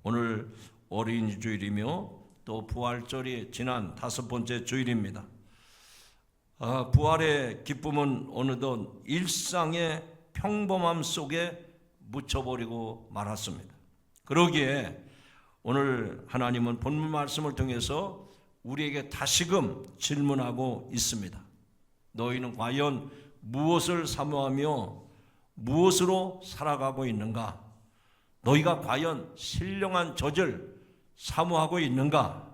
오늘 어린이 주일이며 또 부활절이 지난 5번째 주일입니다. 부활의 기쁨은 어느덧 일상의 평범함 속에 묻혀버리고 말았습니다. 그러기에 오늘 하나님은 본문 말씀을 통해서 우리에게 다시금 질문하고 있습니다. 너희는 과연 무엇을 사모하며 무엇으로 살아가고 있는가? 너희가 과연 신령한 젖을 사모하고 있는가?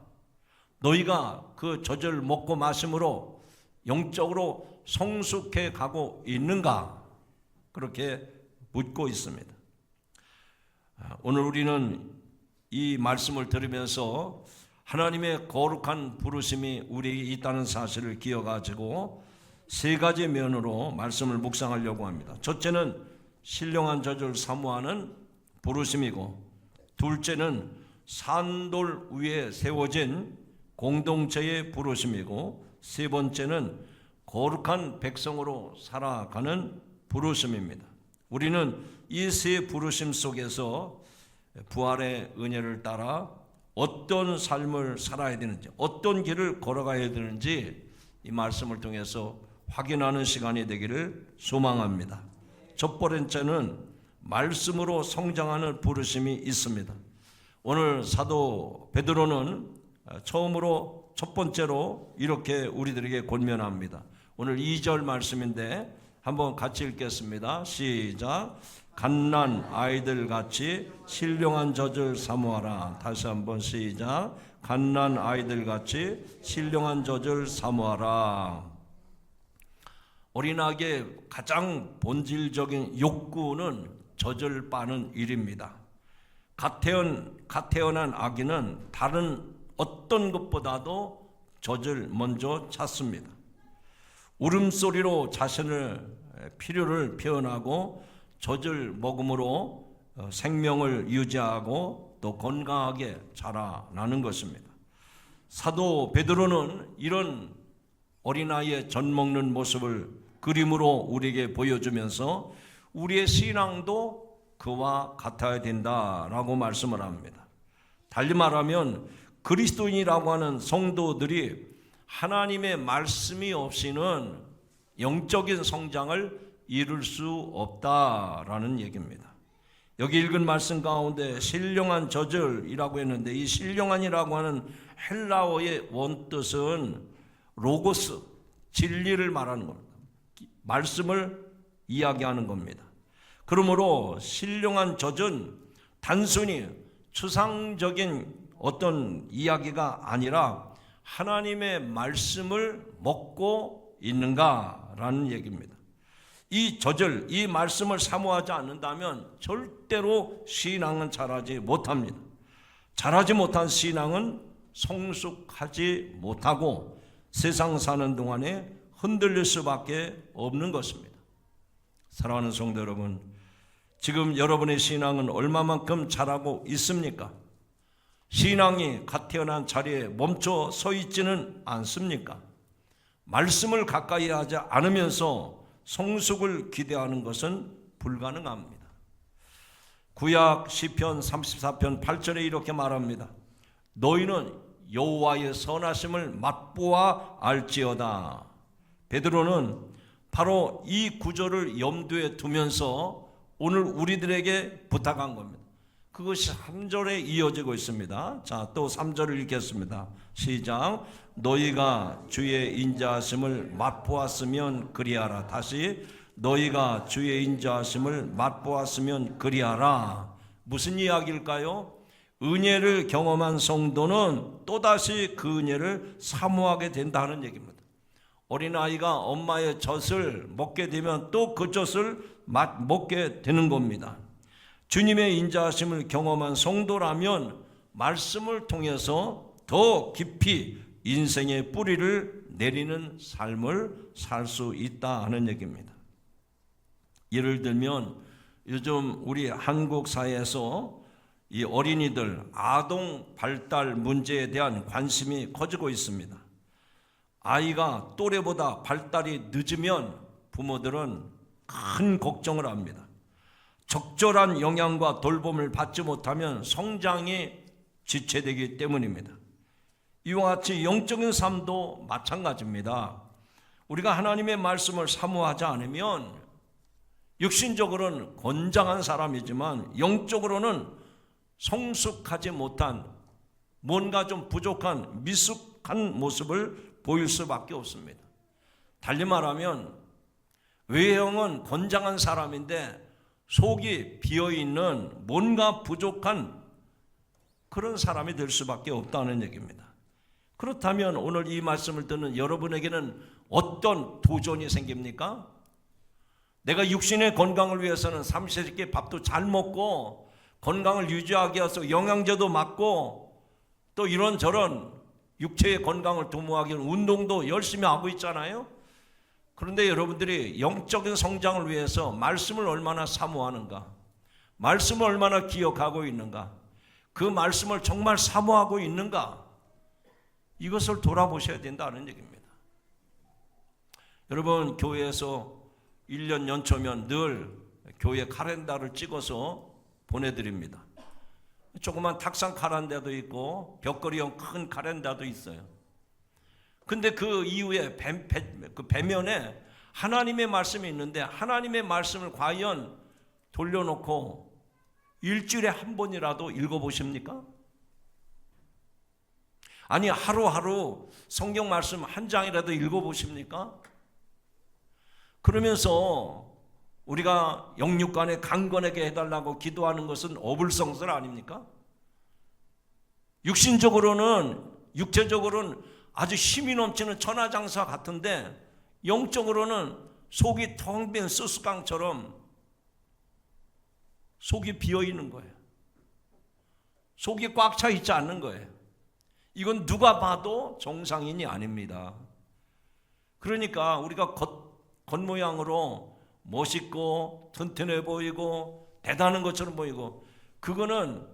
너희가 그 젖을 먹고 마심으로 영적으로 성숙해 가고 있는가? 그렇게 묻고 있습니다. 오늘 우리는 이 말씀을 들으면서 하나님의 거룩한 부르심이 우리에게 있다는 사실을 기억가지고 3가지 면으로 말씀을 묵상하려고 합니다. 첫째는 신령한 젖을 사모하는 부르심이고, 둘째는 산돌 위에 세워진 공동체의 부르심이고, 세 번째는 거룩한 백성으로 살아가는 부르심입니다. 우리는 이 세 부르심 속에서 부활의 은혜를 따라 어떤 삶을 살아야 되는지, 어떤 길을 걸어가야 되는지 이 말씀을 통해서 확인하는 시간이 되기를 소망합니다. 첫 번째는 말씀으로 성장하는 부르심이 있습니다. 오늘 사도 베드로는 처음으로 첫 번째로 이렇게 우리들에게 권면합니다. 오늘 2절 말씀인데 한번 같이 읽겠습니다. 시작. 갓난 아이들 같이 신령한 젖을 사모하라. 다시 한번 시작. 갓난 아이들 같이 신령한 젖을 사모하라. 어린아이의 가장 본질적인 욕구는 젖을 빠는 일입니다. 갓 태어난 아기는 다른 어떤 것보다도 젖을 먼저 찾습니다. 울음소리로 자신의 필요를 표현하고 젖을 먹음으로 생명을 유지하고 또 건강하게 자라나는 것입니다. 사도 베드로는 이런 어린아이의 젖 먹는 모습을 그림으로 우리에게 보여주면서 우리의 신앙도 그와 같아야 된다라고 말씀을 합니다. 달리 말하면 그리스도인이라고 하는 성도들이 하나님의 말씀이 없이는 영적인 성장을 이룰 수 없다라는 얘기입니다. 여기 읽은 말씀 가운데 신령한 젖을이라고 했는데, 이 신령한이라고 하는 헬라어의 원뜻은 로고스, 진리를 말하는 겁니다. 말씀을 이야기하는 겁니다. 그러므로 신령한 젖은 단순히 추상적인 어떤 이야기가 아니라 하나님의 말씀을 먹고 있는가라는 얘기입니다. 이 젖을, 이 말씀을 사모하지 않는다면 절대로 신앙은 자라지 못합니다. 자라지 못한 신앙은 성숙하지 못하고 세상 사는 동안에 흔들릴 수밖에 없는 것입니다. 사랑하는 성도 여러분, 지금 여러분의 신앙은 얼마만큼 자라고 있습니까? 신앙이 갓 태어난 자리에 멈춰 서 있지는 않습니까? 말씀을 가까이 하지 않으면서 성숙을 기대하는 것은 불가능합니다. 구약 시편 34편 8절에 이렇게 말합니다. 너희는 여호와의 선하심을 맛보아 알지어다. 베드로는 바로 이 구절을 염두에 두면서 오늘 우리들에게 부탁한 겁니다. 그것이 3절에 이어지고 있습니다. 자, 또 3절을 읽겠습니다. 시작. 너희가 주의 인자하심을 맛보았으면 그리하라. 다시, 너희가 주의 인자하심을 맛보았으면 그리하라. 무슨 이야기일까요? 은혜를 경험한 성도는 또다시 그 은혜를 사모하게 된다는 얘기입니다. 어린아이가 엄마의 젖을 먹게 되면 또 그 젖을 먹게 되는 겁니다. 주님의 인자하심을 경험한 성도라면 말씀을 통해서 더 깊이 인생의 뿌리를 내리는 삶을 살 수 있다 하는 얘기입니다. 예를 들면 요즘 우리 한국 사회에서 이 어린이들 아동 발달 문제에 대한 관심이 커지고 있습니다. 아이가 또래보다 발달이 늦으면 부모들은 큰 걱정을 합니다. 적절한 영양과 돌봄을 받지 못하면 성장이 지체되기 때문입니다. 이와 같이 영적인 삶도 마찬가지입니다. 우리가 하나님의 말씀을 사모하지 않으면 육신적으로는 건장한 사람이지만 영적으로는 성숙하지 못한, 뭔가 좀 부족한 미숙한 모습을 보일 수밖에 없습니다. 달리 말하면 외형은 건장한 사람인데 속이 비어있는 뭔가 부족한 그런 사람이 될 수밖에 없다는 얘기입니다. 그렇다면 오늘 이 말씀을 듣는 여러분에게는 어떤 도전이 생깁니까? 내가 육신의 건강을 위해서는 삼시세끼 밥도 잘 먹고 건강을 유지하기 위해서 영양제도 맞고 또 이런저런 육체의 건강을 도모하기 위한 운동도 열심히 하고 있잖아요. 그런데 여러분들이 영적인 성장을 위해서 말씀을 얼마나 사모하는가, 말씀을 얼마나 기억하고 있는가, 그 말씀을 정말 사모하고 있는가, 이것을 돌아보셔야 된다는 얘기입니다. 여러분, 교회에서 1년 연초면 늘 교회 카렌다를 찍어서 보내드립니다. 조그만 탁상 카렌다도 있고 벽걸이형 큰 카렌다도 있어요. 근데 그 이후에 그 배면에 하나님의 말씀이 있는데 하나님의 말씀을 과연 돌려놓고 일주일에 한 번이라도 읽어보십니까? 아니 하루하루 성경 말씀 한 장이라도 읽어보십니까? 그러면서 우리가 영육간에 강건하게 해달라고 기도하는 것은 어불성설 아닙니까? 육신적으로는, 육체적으로는 아주 힘이 넘치는 천하장사 같은데 영적으로는 속이 텅 빈 수수깡처럼 속이 비어있는 거예요. 속이 꽉 차 있지 않는 거예요. 이건 누가 봐도 정상인이 아닙니다. 그러니까 우리가 겉모양으로 멋있고 튼튼해 보이고 대단한 것처럼 보이고, 그거는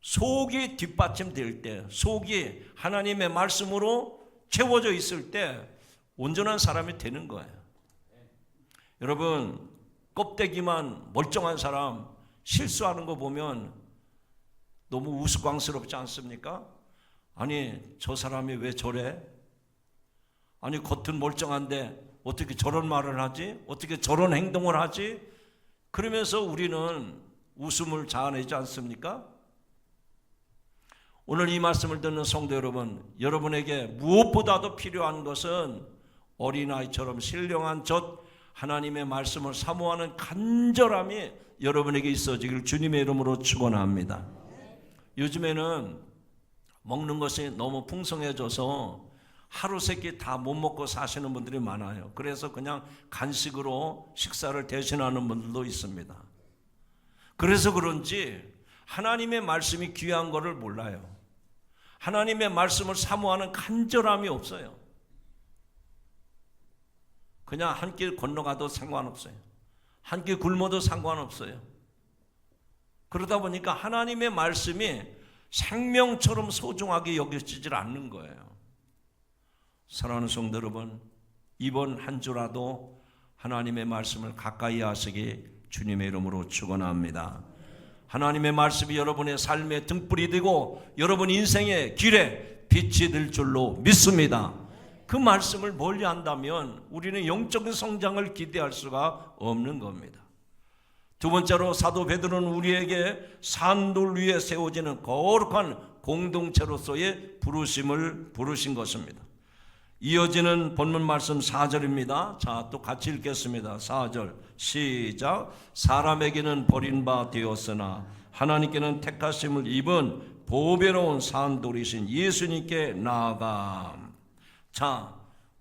속이 뒷받침될 때, 속이 하나님의 말씀으로 채워져 있을 때 온전한 사람이 되는 거예요. 여러분, 껍데기만 멀쩡한 사람 실수하는 거 보면 너무 우스꽝스럽지 않습니까? 아니 저 사람이 왜 저래? 아니 겉은 멀쩡한데 어떻게 저런 말을 하지? 어떻게 저런 행동을 하지? 그러면서 우리는 웃음을 자아내지 않습니까? 오늘 이 말씀을 듣는 성도 여러분, 여러분에게 무엇보다도 필요한 것은 어린아이처럼 신령한 젖 하나님의 말씀을 사모하는 간절함이 여러분에게 있어지길 주님의 이름으로 축원합니다. 요즘에는 먹는 것이 너무 풍성해져서 하루 세 끼 다 못 먹고 사시는 분들이 많아요. 그래서 그냥 간식으로 식사를 대신하는 분들도 있습니다. 그래서 그런지 하나님의 말씀이 귀한 것을 몰라요. 하나님의 말씀을 사모하는 간절함이 없어요. 그냥 한 길 건너가도 상관없어요. 한 길 굶어도 상관없어요. 그러다 보니까 하나님의 말씀이 생명처럼 소중하게 여겨지질 않는 거예요. 사랑하는 성도 여러분, 이번 한 주라도 하나님의 말씀을 가까이 하시기 주님의 이름으로 축원합니다. 하나님의 말씀이 여러분의 삶의 등불이 되고 여러분 인생의 길에 빛이 될 줄로 믿습니다. 그 말씀을 멀리 한다면 우리는 영적인 성장을 기대할 수가 없는 겁니다. 두 번째로 사도 베드로는 우리에게 산돌 위에 세워지는 거룩한 공동체로서의 부르심을 부르신 것입니다. 이어지는 본문 말씀 4절입니다. 자, 또 같이 읽겠습니다. 4절 시작. 사람에게는 버린 바 되었으나 하나님께는 택하심을 입은 보배로운 산돌이신 예수님께 나아감. 자,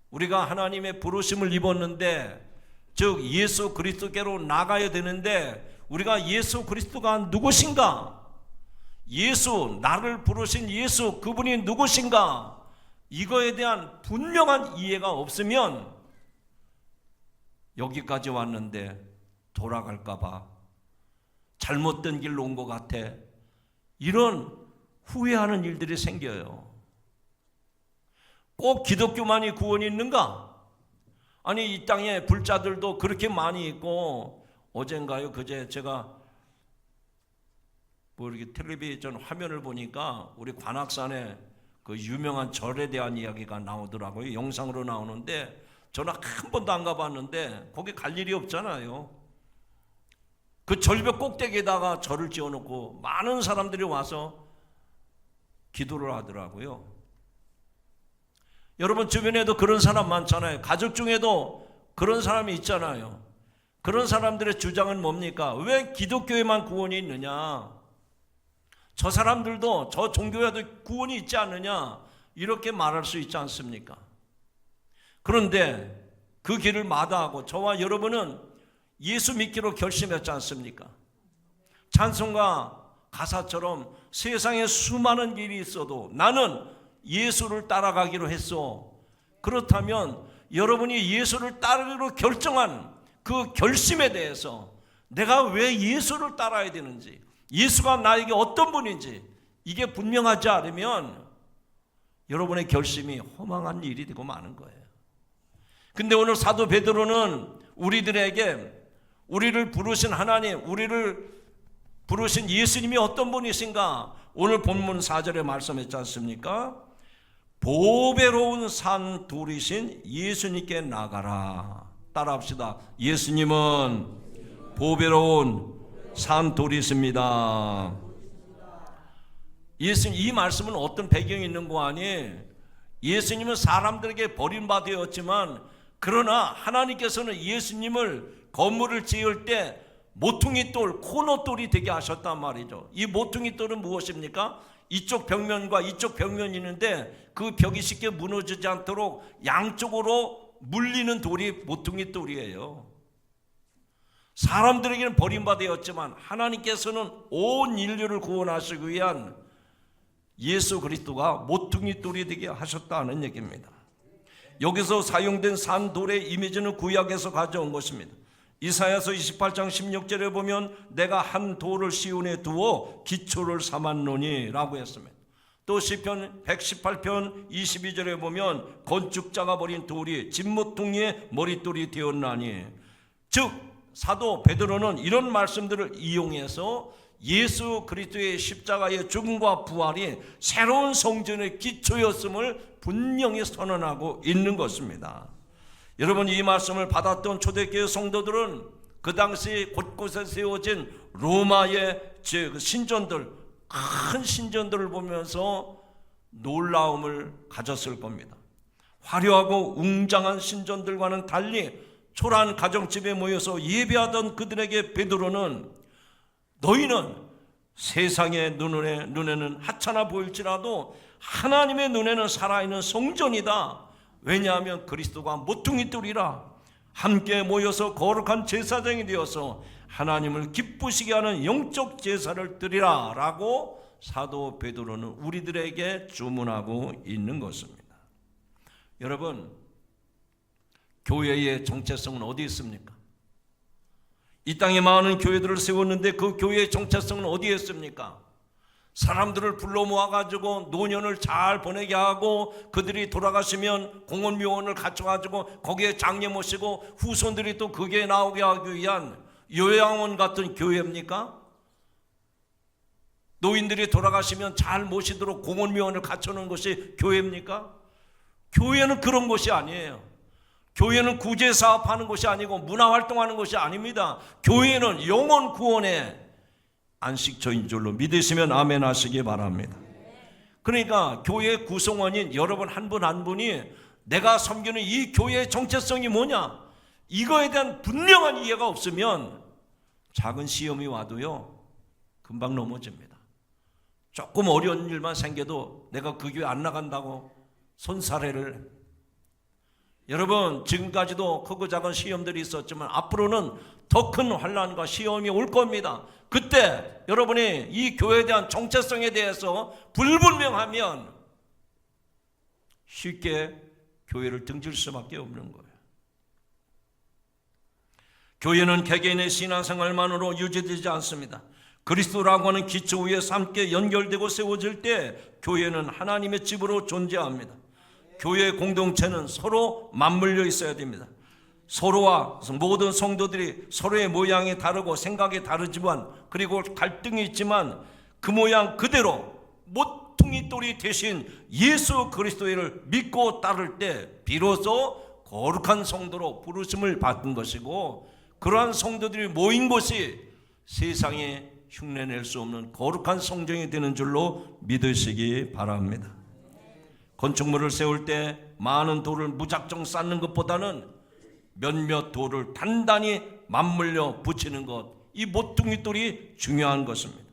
우리가 하나님의 부르심을 입었는데, 즉 예수 그리스도께로 나가야 되는데 우리가 예수 그리스도가 누구신가? 예수, 나를 부르신 예수, 그분이 누구신가? 이거에 대한 분명한 이해가 없으면 여기까지 왔는데 돌아갈까 봐, 잘못된 길로 온 것 같아, 이런 후회하는 일들이 생겨요. 꼭 기독교만이 구원이 있는가? 아니 이 땅에 불자들도 그렇게 많이 있고, 어젠가요 그제 제가 뭐 이렇게 텔레비전 화면을 보니까 우리 관악산에 그 유명한 절에 대한 이야기가 나오더라고요. 영상으로 나오는데 저는 한 번도 안 가봤는데 거기 갈 일이 없잖아요. 그 절벽 꼭대기에다가 절을 지어놓고 많은 사람들이 와서 기도를 하더라고요. 여러분 주변에도 그런 사람 많잖아요. 가족 중에도 그런 사람이 있잖아요. 그런 사람들의 주장은 뭡니까? 왜 기독교에만 구원이 있느냐? 저 사람들도 저 종교에도 구원이 있지 않느냐? 이렇게 말할 수 있지 않습니까? 그런데 그 길을 마다하고 저와 여러분은 예수 믿기로 결심했지 않습니까? 찬송가 가사처럼 세상에 수많은 길이 있어도 나는 예수를 따라가기로 했어. 그렇다면 여러분이 예수를 따르기로 결정한 그 결심에 대해서 내가 왜 예수를 따라야 되는지, 예수가 나에게 어떤 분인지 이게 분명하지 않으면 여러분의 결심이 허망한 일이 되고 마는 거예요. 근데 오늘 사도 베드로는 우리들에게 우리를 부르신 하나님, 우리를 부르신 예수님이 어떤 분이신가 오늘 본문 4절에 말씀했지 않습니까? 보배로운 산 둘이신 예수님께 나가라. 따라합시다. 예수님은 보배로운 산 둘이십니다. 예수님, 이 말씀은 어떤 배경이 있는 거 아니? 예수님은 사람들에게 버림받았지만 그러나 하나님께서는 예수님을 건물을 지을 때 모퉁이 돌, 코너돌이 되게 하셨단 말이죠. 이 모퉁이 돌은 무엇입니까? 이쪽 벽면과 이쪽 벽면이 있는데 그 벽이 쉽게 무너지지 않도록 양쪽으로 물리는 돌이 모퉁이 돌이에요. 사람들에게는 버림받았지만 하나님께서는 온 인류를 구원하시기 위한 예수 그리스도가 모퉁이 돌이 되게 하셨다는 얘기입니다. 여기서 사용된 산돌의 이미지는 구약에서 가져온 것입니다. 이사야서 28장 16절에 보면 내가 한 돌을 시온에 두어 기초를 삼았노니 라고 했습니다. 또 시편 118편 22절에 보면 건축자가 버린 돌이 진모퉁이의 머릿돌이 되었나니, 즉 사도 베드로는 이런 말씀들을 이용해서 예수 그리스도의 십자가의 죽음과 부활이 새로운 성전의 기초였음을 분명히 선언하고 있는 것입니다. 여러분, 이 말씀을 받았던 초대교회 성도들은 그 당시 곳곳에 세워진 로마의 신전들, 큰 신전들을 보면서 놀라움을 가졌을 겁니다. 화려하고 웅장한 신전들과는 달리 초라한 가정집에 모여서 예배하던 그들에게 베드로는 너희는 세상의 눈에는 하찮아 보일지라도 하나님의 눈에는 살아있는 성전이다. 왜냐하면 그리스도가 모퉁이 돌이라 함께 모여서 거룩한 제사장이 되어서 하나님을 기쁘시게 하는 영적 제사를 드리라 라고 사도 베드로는 우리들에게 주문하고 있는 것입니다. 여러분, 교회의 정체성은 어디 있습니까? 이 땅에 많은 교회들을 세웠는데 그 교회의 정체성은 어디에 있습니까? 사람들을 불러 모아가지고 노년을 잘 보내게 하고 그들이 돌아가시면 공원묘원을 갖춰가지고 거기에 장례 모시고 후손들이 또 그게 나오게 하기 위한 요양원 같은 교회입니까? 노인들이 돌아가시면 잘 모시도록 공원묘원을 갖춰놓은 것이 교회입니까? 교회는 그런 것이 아니에요. 교회는 구제사업하는 것이 아니고 문화활동하는 것이 아닙니다. 교회는 영혼 구원의 안식처인 줄로 믿으시면 아멘 하시기 바랍니다. 그러니까 교회 구성원인 여러분 한 분 한 분이 내가 섬기는 이 교회의 정체성이 뭐냐, 이거에 대한 분명한 이해가 없으면 작은 시험이 와도요 금방 넘어집니다. 조금 어려운 일만 생겨도 내가 그 교회 안 나간다고 손사래를. 여러분, 지금까지도 크고 작은 시험들이 있었지만 앞으로는 더 큰 환난과 시험이 올 겁니다. 그때 여러분이 이 교회에 대한 정체성에 대해서 불분명하면 쉽게 교회를 등질 수밖에 없는 거예요. 교회는 개개인의 신앙생활만으로 유지되지 않습니다. 그리스도라고 하는 기초 위에서 함께 연결되고 세워질 때 교회는 하나님의 집으로 존재합니다. 교회 공동체는 서로 맞물려 있어야 됩니다. 서로와 모든 성도들이 서로의 모양이 다르고 생각이 다르지만 그리고 갈등이 있지만 그 모양 그대로 모퉁이 돌이 대신 예수 그리스도를 믿고 따를 때 비로소 거룩한 성도로 부르심을 받은 것이고, 그러한 성도들이 모인 곳이 세상에 흉내낼 수 없는 거룩한 성전이 되는 줄로 믿으시기 바랍니다. 건축물을 세울 때 많은 돌을 무작정 쌓는 것보다는 몇몇 돌을 단단히 맞물려 붙이는 것, 이 모퉁이 돌이 중요한 것입니다.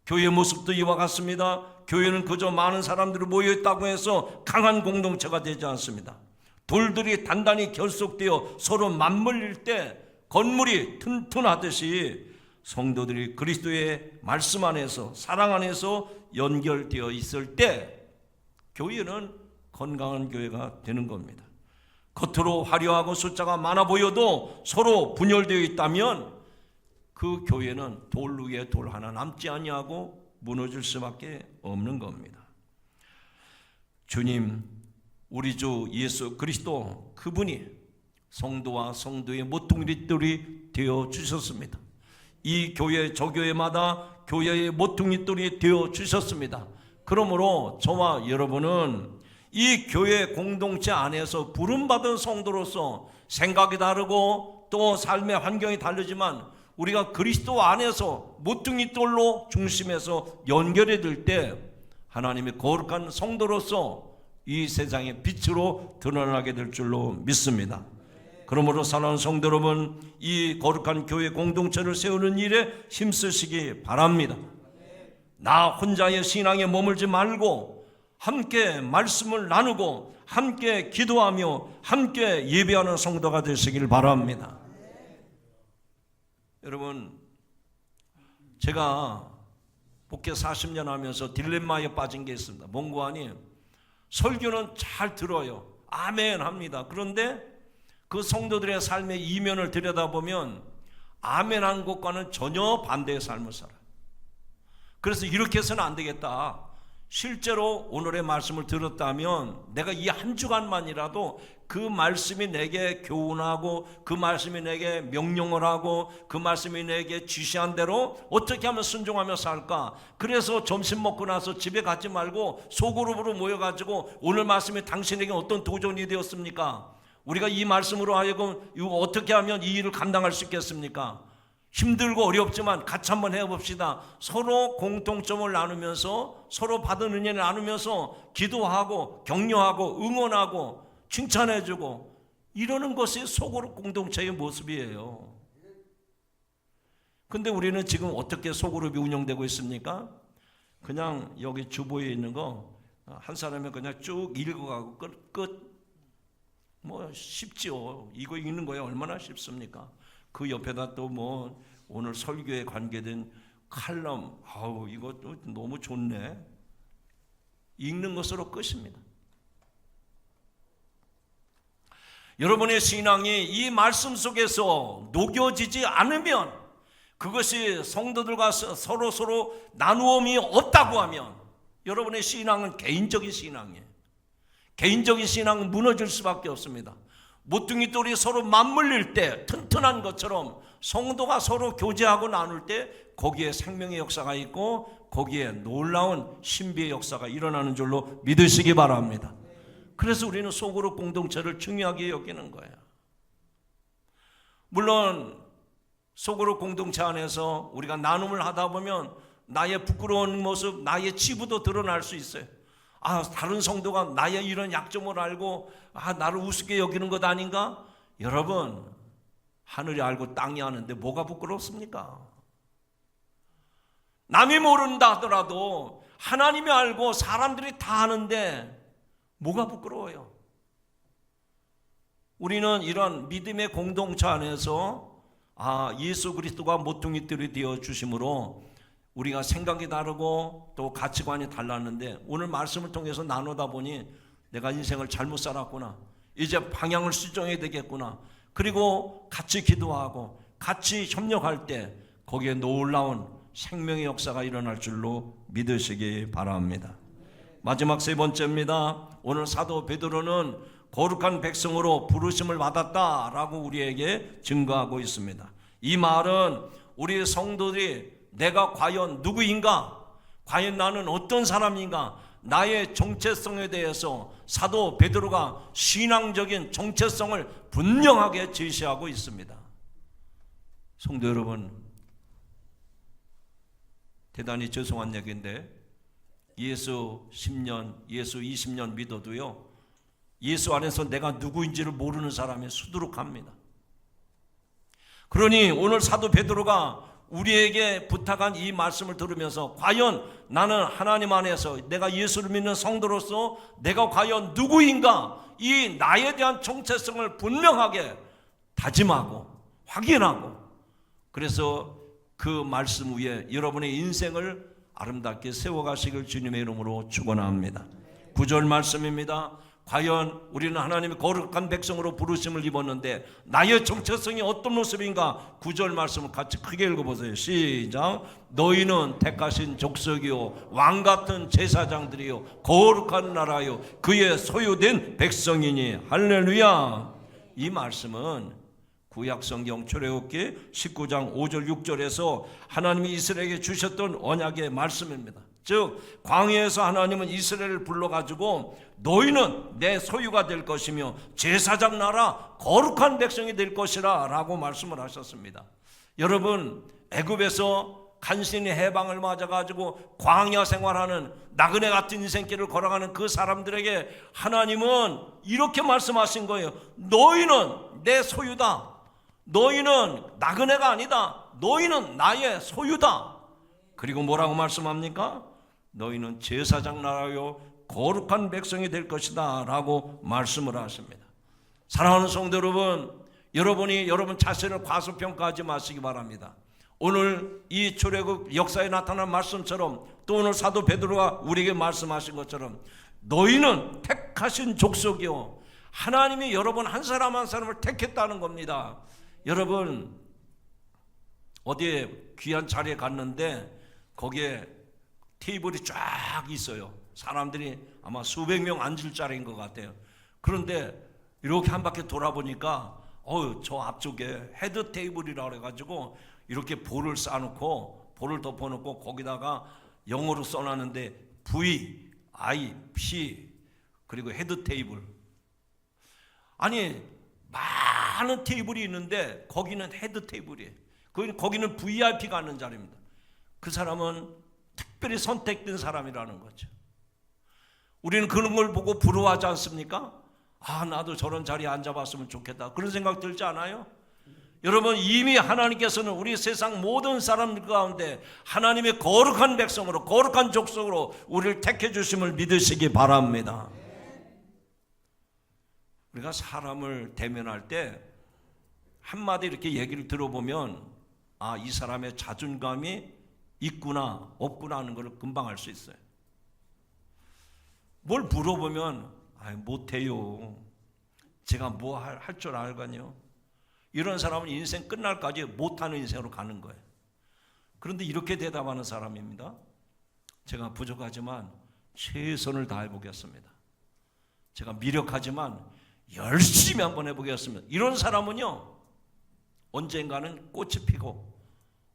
교회 모습도 이와 같습니다. 교회는 그저 많은 사람들이 모여있다고 해서 강한 공동체가 되지 않습니다. 돌들이 단단히 결속되어 서로 맞물릴 때 건물이 튼튼하듯이 성도들이 그리스도의 말씀 안에서, 사랑 안에서 연결되어 있을 때 교회는 건강한 교회가 되는 겁니다. 겉으로 화려하고 숫자가 많아 보여도 서로 분열되어 있다면 그 교회는 돌 위에 돌 하나 남지 아니하고 무너질 수밖에 없는 겁니다. 주님, 우리 주 예수 그리스도, 그분이 성도와 성도의 모퉁이돌이 되어 주셨습니다. 이 교회 저 교회마다 교회의 모퉁이돌이 되어 주셨습니다. 그러므로 저와 여러분은 이 교회 공동체 안에서 부름받은 성도로서 생각이 다르고 또 삶의 환경이 다르지만 우리가 그리스도 안에서 모퉁이돌로 중심에서 연결이 될 때 하나님의 거룩한 성도로서 이 세상의 빛으로 드러나게 될 줄로 믿습니다. 그러므로 사랑하는 성도 여러분, 이 거룩한 교회 공동체를 세우는 일에 힘쓰시기 바랍니다. 나 혼자의 신앙에 머물지 말고 함께 말씀을 나누고 함께 기도하며 함께 예배하는 성도가 되시길 바랍니다. 여러분, 제가 목회 40년 하면서 딜레마에 빠진 게 있습니다. 뭔고 하니 설교는 잘 들어요. 아멘 합니다. 그런데 그 성도들의 삶의 이면을 들여다보면 아멘한 것과는 전혀 반대의 삶을 살아요. 그래서 이렇게 해서는 안 되겠다. 실제로 오늘의 말씀을 들었다면 내가 이 한 주간만이라도 그 말씀이 내게 교훈하고 그 말씀이 내게 명령을 하고 그 말씀이 내게 지시한 대로 어떻게 하면 순종하며 살까. 그래서 점심 먹고 나서 집에 가지 말고 소그룹으로 모여가지고 오늘 말씀이 당신에게 어떤 도전이 되었습니까? 우리가 이 말씀으로 하여금 이거 어떻게 하면 이 일을 감당할 수 있겠습니까? 힘들고 어렵지만 같이 한번 해봅시다. 서로 공통점을 나누면서 서로 받은 은혜를 나누면서 기도하고 격려하고 응원하고 칭찬해주고 이러는 것이 소그룹 공동체의 모습이에요. 근데 우리는 지금 어떻게 소그룹이 운영되고 있습니까? 그냥 여기 주보에 있는 거 한 사람이 그냥 쭉 읽어가고 끝. 뭐 쉽지요. 이거 읽는 거야 얼마나 쉽습니까? 그 옆에다 또 뭐 오늘 설교에 관계된 칼럼, 아우 이것도 너무 좋네. 읽는 것으로 끝입니다. 여러분의 신앙이 이 말씀 속에서 녹여지지 않으면, 그것이 성도들과 서로 나누음이 없다고 하면 여러분의 신앙은 개인적인 신앙이에요. 개인적인 신앙은 무너질 수밖에 없습니다. 모퉁이 돌이 서로 맞물릴 때 튼튼한 것처럼 성도가 서로 교제하고 나눌 때 거기에 생명의 역사가 있고 거기에 놀라운 신비의 역사가 일어나는 줄로 믿으시기 바랍니다. 그래서 우리는 소그룹 공동체를 중요하게 여기는 거예요. 물론 소그룹 공동체 안에서 우리가 나눔을 하다 보면 나의 부끄러운 모습, 나의 치부도 드러날 수 있어요. 다른 성도가 나의 이런 약점을 알고 나를 우습게 여기는 것 아닌가? 여러분, 하늘이 알고 땅이 아는데 뭐가 부끄럽습니까? 남이 모른다 하더라도 하나님이 알고 사람들이 다 아는데 뭐가 부끄러워요? 우리는 이런 믿음의 공동체 안에서 예수 그리스도가 모퉁이돌이 되어 주심으로 우리가 생각이 다르고 또 가치관이 달랐는데 오늘 말씀을 통해서 나누다 보니 내가 인생을 잘못 살았구나, 이제 방향을 수정해야 되겠구나, 그리고 같이 기도하고 같이 협력할 때 거기에 놀라운 생명의 역사가 일어날 줄로 믿으시기 바랍니다. 마지막 세 번째입니다. 오늘 사도 베드로는 거룩한 백성으로 부르심을 받았다라고 우리에게 증거하고 있습니다. 이 말은 우리 성도들이 내가 과연 누구인가, 과연 나는 어떤 사람인가? 나의 정체성에 대해서 사도 베드로가 신앙적인 정체성을 분명하게 제시하고 있습니다. 성도 여러분, 대단히 죄송한 얘기인데 예수 10년, 예수 20년 믿어도요, 예수 안에서 내가 누구인지를 모르는 사람이 수두룩합니다. 그러니 오늘 사도 베드로가 우리에게 부탁한 이 말씀을 들으면서 과연 나는 하나님 안에서 내가 예수를 믿는 성도로서 내가 과연 누구인가, 이 나에 대한 정체성을 분명하게 다짐하고 확인하고, 그래서 그 말씀 위에 여러분의 인생을 아름답게 세워가시길 주님의 이름으로 축원합니다. 9절 말씀입니다. 과연 우리는 하나님의 거룩한 백성으로 부르심을 입었는데 나의 정체성이 어떤 모습인가? 9절 말씀을 같이 크게 읽어보세요. 시작. 너희는 택하신 족속이요 왕같은 제사장들이요 거룩한 나라요 그의 소유된 백성이니. 할렐루야. 이 말씀은 구약성경 출애굽기 19장 5절 6절에서 하나님이 이스라엘에게 주셨던 언약의 말씀입니다. 즉 광야에서 하나님은 이스라엘을 불러가지고 너희는 내 소유가 될 것이며 제사장 나라 거룩한 백성이 될 것이라 라고 말씀을 하셨습니다. 여러분, 애굽에서 간신히 해방을 맞아가지고 광야 생활하는 나그네 같은 인생길을 걸어가는 그 사람들에게 하나님은 이렇게 말씀하신 거예요. 너희는 내 소유다. 너희는 나그네가 아니다. 너희는 나의 소유다. 그리고 뭐라고 말씀합니까? 너희는 제사장 나라요 거룩한 백성이 될 것이다 라고 말씀을 하십니다. 사랑하는 성도 여러분, 여러분이 여러분 자신을 과소평가하지 마시기 바랍니다. 오늘 이 출애굽 역사에 나타난 말씀처럼 또 오늘 사도 베드로가 우리에게 말씀하신 것처럼 너희는 택하신 족속이요, 하나님이 여러분 한 사람 한 사람을 택했다는 겁니다. 여러분, 어디에 귀한 자리에 갔는데 거기에 테이블이 쫙 있어요. 사람들이 아마 수백 명 앉을 자리인 것 같아요. 그런데 이렇게 한 바퀴 돌아보니까 저 앞쪽에 헤드 테이블이라고 해가지고 이렇게 볼을 쌓아놓고 볼을 덮어놓고 거기다가 영어로 써놨는데 VIP 그리고 헤드 테이블. 아니 많은 테이블이 있는데 거기는 헤드 테이블이에요. 거기는 VIP가 앉는 자리입니다. 그 사람은 특별히 선택된 사람이라는 거죠. 우리는 그런 걸 보고 부러워하지 않습니까? 나도 저런 자리에 앉아봤으면 좋겠다, 그런 생각 들지 않아요? 여러분, 이미 하나님께서는 우리 세상 모든 사람들 가운데 하나님의 거룩한 백성으로 거룩한 족속으로 우리를 택해 주심을 믿으시기 바랍니다. 우리가 사람을 대면할 때 한마디 이렇게 얘기를 들어보면 이 사람의 자존감이 있구나 없구나 하는 걸 금방 알 수 있어요. 뭘 물어보면 못해요, 제가 뭐 할 줄 알거든요. 이런 사람은 인생 끝날까지 못하는 인생으로 가는 거예요. 그런데 이렇게 대답하는 사람입니다. 제가 부족하지만 최선을 다해 보겠습니다. 제가 미력하지만 열심히 한번 해보겠습니다. 이런 사람은요, 언젠가는 꽃이 피고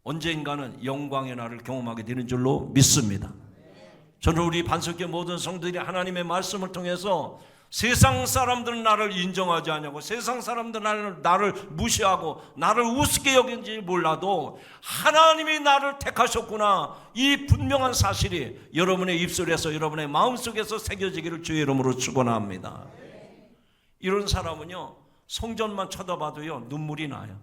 언젠가는 영광의 날을 경험하게 되는 줄로 믿습니다. 저는 우리 반석교 모든 성도들이 하나님의 말씀을 통해서 세상 사람들은 나를 인정하지 않냐고, 세상 사람들은 나를 무시하고 나를 우습게 여긴지 몰라도 하나님이 나를 택하셨구나, 이 분명한 사실이 여러분의 입술에서 여러분의 마음속에서 새겨지기를 주의 이름으로 축원합니다. 이런 사람은요, 성전만 쳐다봐도요 눈물이 나요.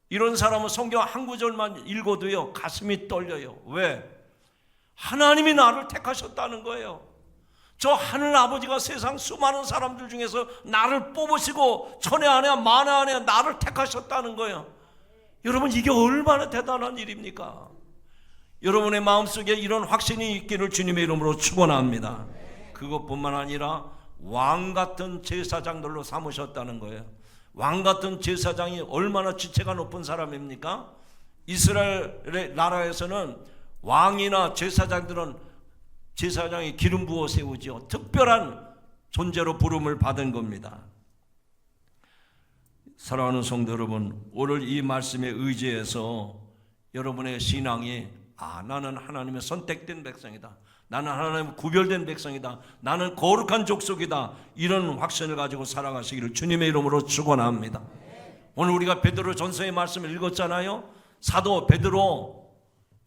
이런 사람은 성경 한 구절만 읽어도요 가슴이 떨려요. 왜? 하나님이 나를 택하셨다는 거예요. 저 하늘 아버지가 세상 수많은 사람들 중에서 나를 뽑으시고 천에 안에 만에 안에 나를 택하셨다는 거예요. 여러분, 이게 얼마나 대단한 일입니까? 여러분의 마음속에 이런 확신이 있기를 주님의 이름으로 축원합니다. 그것뿐만 아니라 왕같은 제사장들로 삼으셨다는 거예요. 왕같은 제사장이 얼마나 지체가 높은 사람입니까? 이스라엘의 나라에서는 왕이나 제사장들은 제사장이 기름 부어 세우지요. 특별한 존재로 부름을 받은 겁니다. 사랑하는 성도 여러분, 오늘 이 말씀에 의지해서 여러분의 신앙이 나는 하나님의 선택된 백성이다. 나는 하나님의 구별된 백성이다. 나는 거룩한 족속이다. 이런 확신을 가지고 살아가시기를 주님의 이름으로 축원합니다. 오늘 우리가 베드로 전서의 말씀을 읽었잖아요. 사도 베드로,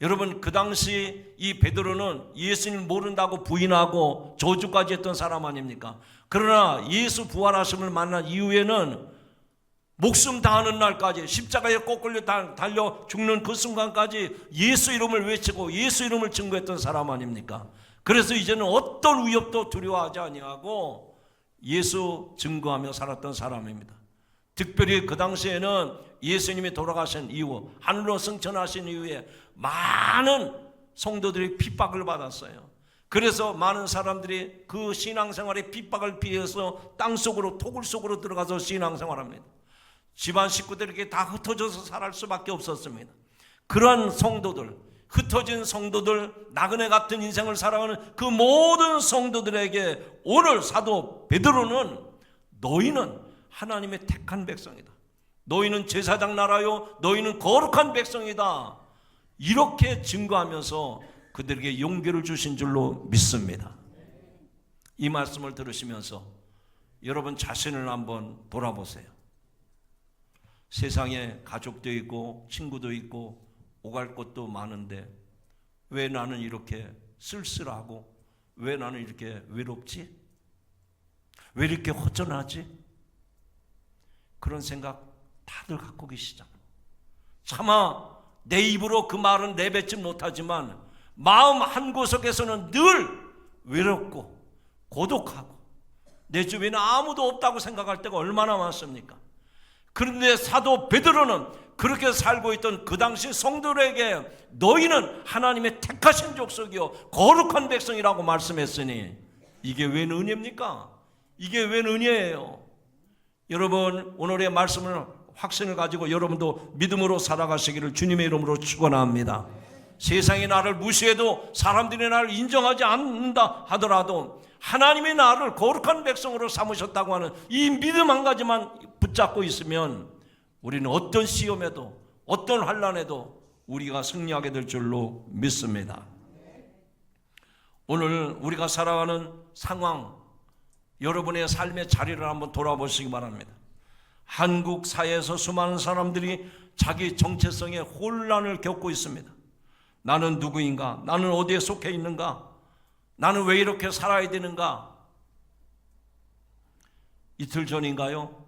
여러분 그 당시 이 베드로는 예수님을 모른다고 부인하고 저주까지 했던 사람 아닙니까? 그러나 예수 부활하심을 만난 이후에는 목숨 다하는 날까지, 십자가에 꺾을려 달려 죽는 그 순간까지 예수 이름을 외치고 예수 이름을 증거했던 사람 아닙니까? 그래서 이제는 어떤 위협도 두려워하지 아니하고 예수 증거하며 살았던 사람입니다. 특별히 그 당시에는 예수님이 돌아가신 이후, 하늘로 승천하신 이후에 많은 성도들이 핍박을 받았어요. 그래서 많은 사람들이 그 신앙생활의 핍박을 피해서 땅속으로, 토굴 속으로 들어가서 신앙생활합니다. 집안 식구들에게 다 흩어져서 살할 수밖에 없었습니다. 그러한 성도들, 흩어진 성도들, 나그네 같은 인생을 살아가는 그 모든 성도들에게 오늘 사도 베드로는 너희는 하나님의 택한 백성이다. 너희는 제사장 나라요, 너희는 거룩한 백성이다. 이렇게 증거하면서 그들에게 용기를 주신 줄로 믿습니다. 이 말씀을 들으시면서 여러분 자신을 한번 돌아보세요. 세상에 가족도 있고 친구도 있고 오갈 곳도 많은데 왜 나는 이렇게 쓸쓸하고 왜 나는 이렇게 외롭지? 왜 이렇게 허전하지? 그런 생각 다들 갖고 계시잖아요. 차마 내 입으로 그 말은 내뱉지 못하지만 마음 한구석에서는 늘 외롭고 고독하고 내 주변에 아무도 없다고 생각할 때가 얼마나 많습니까? 그런데 사도 베드로는 그렇게 살고 있던 그 당시 성도들에게 너희는 하나님의 택하신 족속이요 거룩한 백성이라고 말씀했으니 이게 웬 은혜입니까? 이게 웬 은혜예요? 여러분 오늘의 말씀을 확신을 가지고 여러분도 믿음으로 살아가시기를 주님의 이름으로 축원합니다. 세상이 나를 무시해도 사람들이 나를 인정하지 않는다 하더라도 하나님이 나를 거룩한 백성으로 삼으셨다고 하는 이 믿음 한 가지만 붙잡고 있으면 우리는 어떤 시험에도 어떤 환난에도 우리가 승리하게 될 줄로 믿습니다. 오늘 우리가 살아가는 상황, 여러분의 삶의 자리를 한번 돌아보시기 바랍니다. 한국 사회에서 수많은 사람들이 자기 정체성에 혼란을 겪고 있습니다. 나는 누구인가? 나는 어디에 속해 있는가? 나는 왜 이렇게 살아야 되는가? 이틀 전인가요?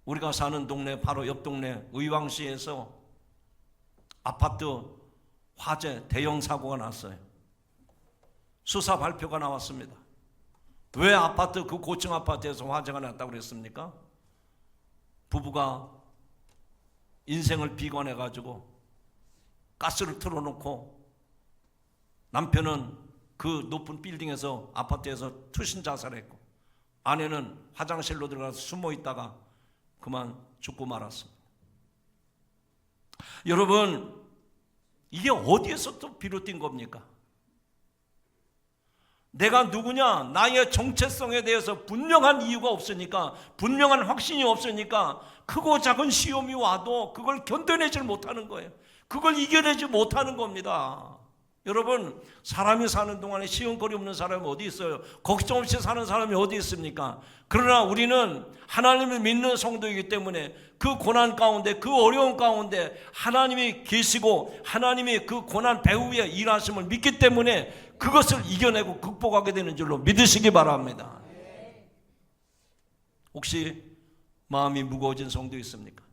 우리가 사는 동네 바로 옆 동네 의왕시에서 아파트 화재 대형 사고가 났어요. 수사 발표가 나왔습니다. 왜 아파트 그 고층 아파트에서 화재가 났다고 그랬습니까? 부부가 인생을 비관해 가지고 가스를 틀어놓고 남편은 그 높은 빌딩에서 아파트에서 투신 자살했고 아내는 화장실로 들어가서 숨어 있다가 그만 죽고 말았습니다. 여러분 이게 어디에서 또 비롯된 겁니까? 내가 누구냐, 나의 정체성에 대해서 분명한 이유가 없으니까, 분명한 확신이 없으니까 크고 작은 시험이 와도 그걸 견뎌내지 못하는 거예요. 그걸 이겨내지 못하는 겁니다. 여러분 사람이 사는 동안에 시험거리 없는 사람이 어디 있어요? 걱정 없이 사는 사람이 어디 있습니까? 그러나 우리는 하나님을 믿는 성도이기 때문에 그 고난 가운데, 그 어려운 가운데 하나님이 계시고 하나님이 그 고난 배후에 일하심을 믿기 때문에 그것을 이겨내고 극복하게 되는 줄로 믿으시기 바랍니다. 혹시 마음이 무거워진 성도 있습니까?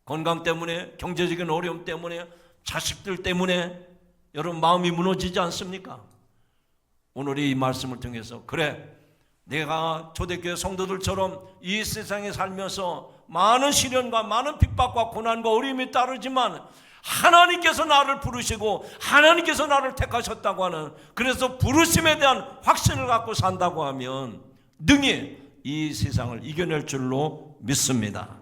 건강 때문에, 경제적인 어려움 때문에, 자식들 때문에 여러분 마음이 무너지지 않습니까? 오늘 이 말씀을 통해서 그래, 내가 초대교회 성도들처럼 이 세상에 살면서 많은 시련과 많은 핍박과 고난과 어려움이 따르지만 하나님께서 나를 부르시고 하나님께서 나를 택하셨다고 하는, 그래서 부르심에 대한 확신을 갖고 산다고 하면 능히 이 세상을 이겨낼 줄로 믿습니다.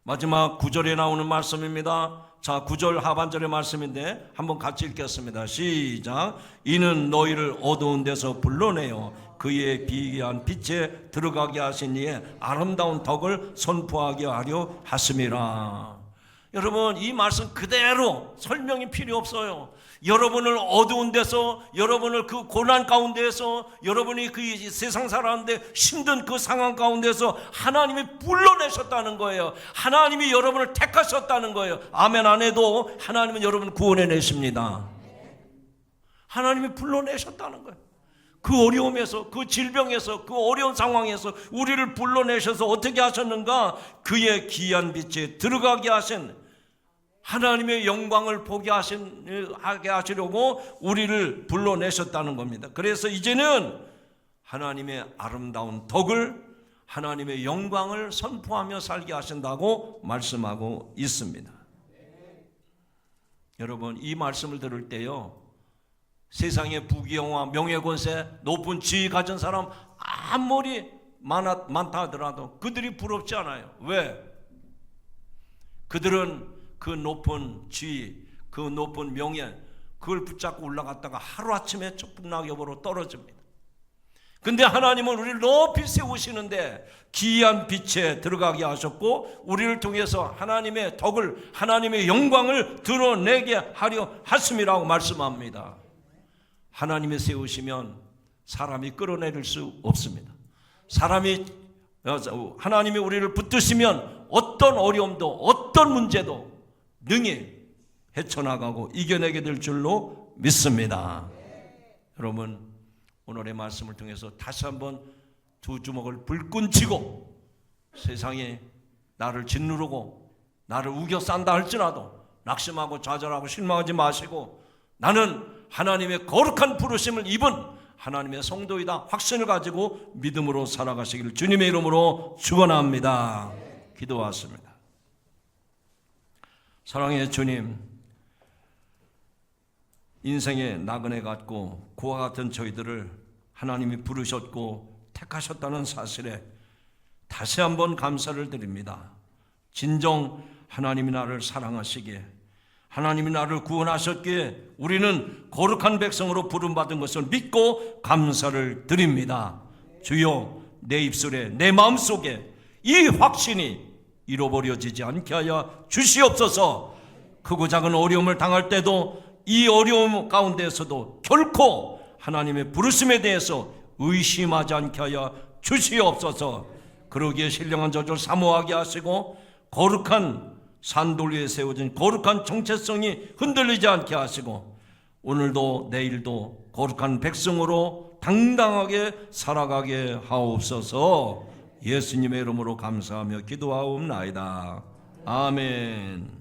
마지막 9절에 나오는 말씀입니다. 자, 9절 하반절의 말씀인데 한번 같이 읽겠습니다. 시작. 이는 너희를 어두운 데서 불러내어 그의 비기한 빛에 들어가게 하신 이의 아름다운 덕을 선포하게 하려 하심이라. 여러분, 이 말씀 그대로 설명이 필요 없어요. 여러분을 어두운 데서, 여러분을 그 고난 가운데에서, 여러분이 그 세상 살아가는데 힘든 그 상황 가운데서 하나님이 불러내셨다는 거예요. 하나님이 여러분을 택하셨다는 거예요. 아멘 안 해도 하나님은 여러분을 구원해내십니다. 하나님이 불러내셨다는 거예요. 그 어려움에서, 그 질병에서, 그 어려운 상황에서 우리를 불러내셔서 어떻게 하셨는가? 그의 귀한 빛에 들어가게 하신, 하나님의 영광을 보게 하게 하시려고 우리를 불러내셨다는 겁니다. 그래서 이제는 하나님의 아름다운 덕을, 하나님의 영광을 선포하며 살게 하신다고 말씀하고 있습니다. 여러분, 이 말씀을 들을 때요, 세상의 부귀영화, 명예권세, 높은 지위 가진 사람 아무리 많다 하더라도 그들이 부럽지 않아요. 왜? 그들은 그 높은 지위, 그 높은 명예, 그걸 붙잡고 올라갔다가 하루아침에 촛불낙엽으로 떨어집니다. 근데 하나님은 우리를 높이 세우시는데 기이한 빛에 들어가게 하셨고, 우리를 통해서 하나님의 덕을, 하나님의 영광을 드러내게 하려 하심이라고 말씀합니다. 하나님이 세우시면 사람이 끌어내릴 수 없습니다. 하나님이 우리를 붙드시면 어떤 어려움도, 어떤 문제도 능히 헤쳐나가고 이겨내게 될 줄로 믿습니다. 여러분, 오늘의 말씀을 통해서 다시 한번 두 주먹을 불끈 쥐고, 세상에 나를 짓누르고 나를 우겨 싼다 할지라도 낙심하고 좌절하고 실망하지 마시고, 나는 하나님의 거룩한 부르심을 입은 하나님의 성도이다 확신을 가지고 믿음으로 살아가시기를 주님의 이름으로 축원합니다. 기도하십니다. 사랑의 주님, 인생의 나그네 같고 고아 같은 저희들을 하나님이 부르셨고 택하셨다는 사실에 다시 한번 감사를 드립니다. 진정 하나님이 나를 사랑하시기에, 하나님이 나를 구원하셨기에 우리는 거룩한 백성으로 부름받은 것을 믿고 감사를 드립니다. 주여, 내 입술에, 내 마음속에 이 확신이 잃어버려지지 않게 하여 주시옵소서. 크고 작은 어려움을 당할 때도 이 어려움 가운데에서도 결코 하나님의 부르심에 대해서 의심하지 않게 하여 주시옵소서. 그러기에 신령한 저절 사모하게 하시고, 거룩한 산돌 위에 세워진 거룩한 정체성이 흔들리지 않게 하시고, 오늘도 내일도 거룩한 백성으로 당당하게 살아가게 하옵소서. 예수님의 이름으로 감사하며 기도하옵나이다. 아멘.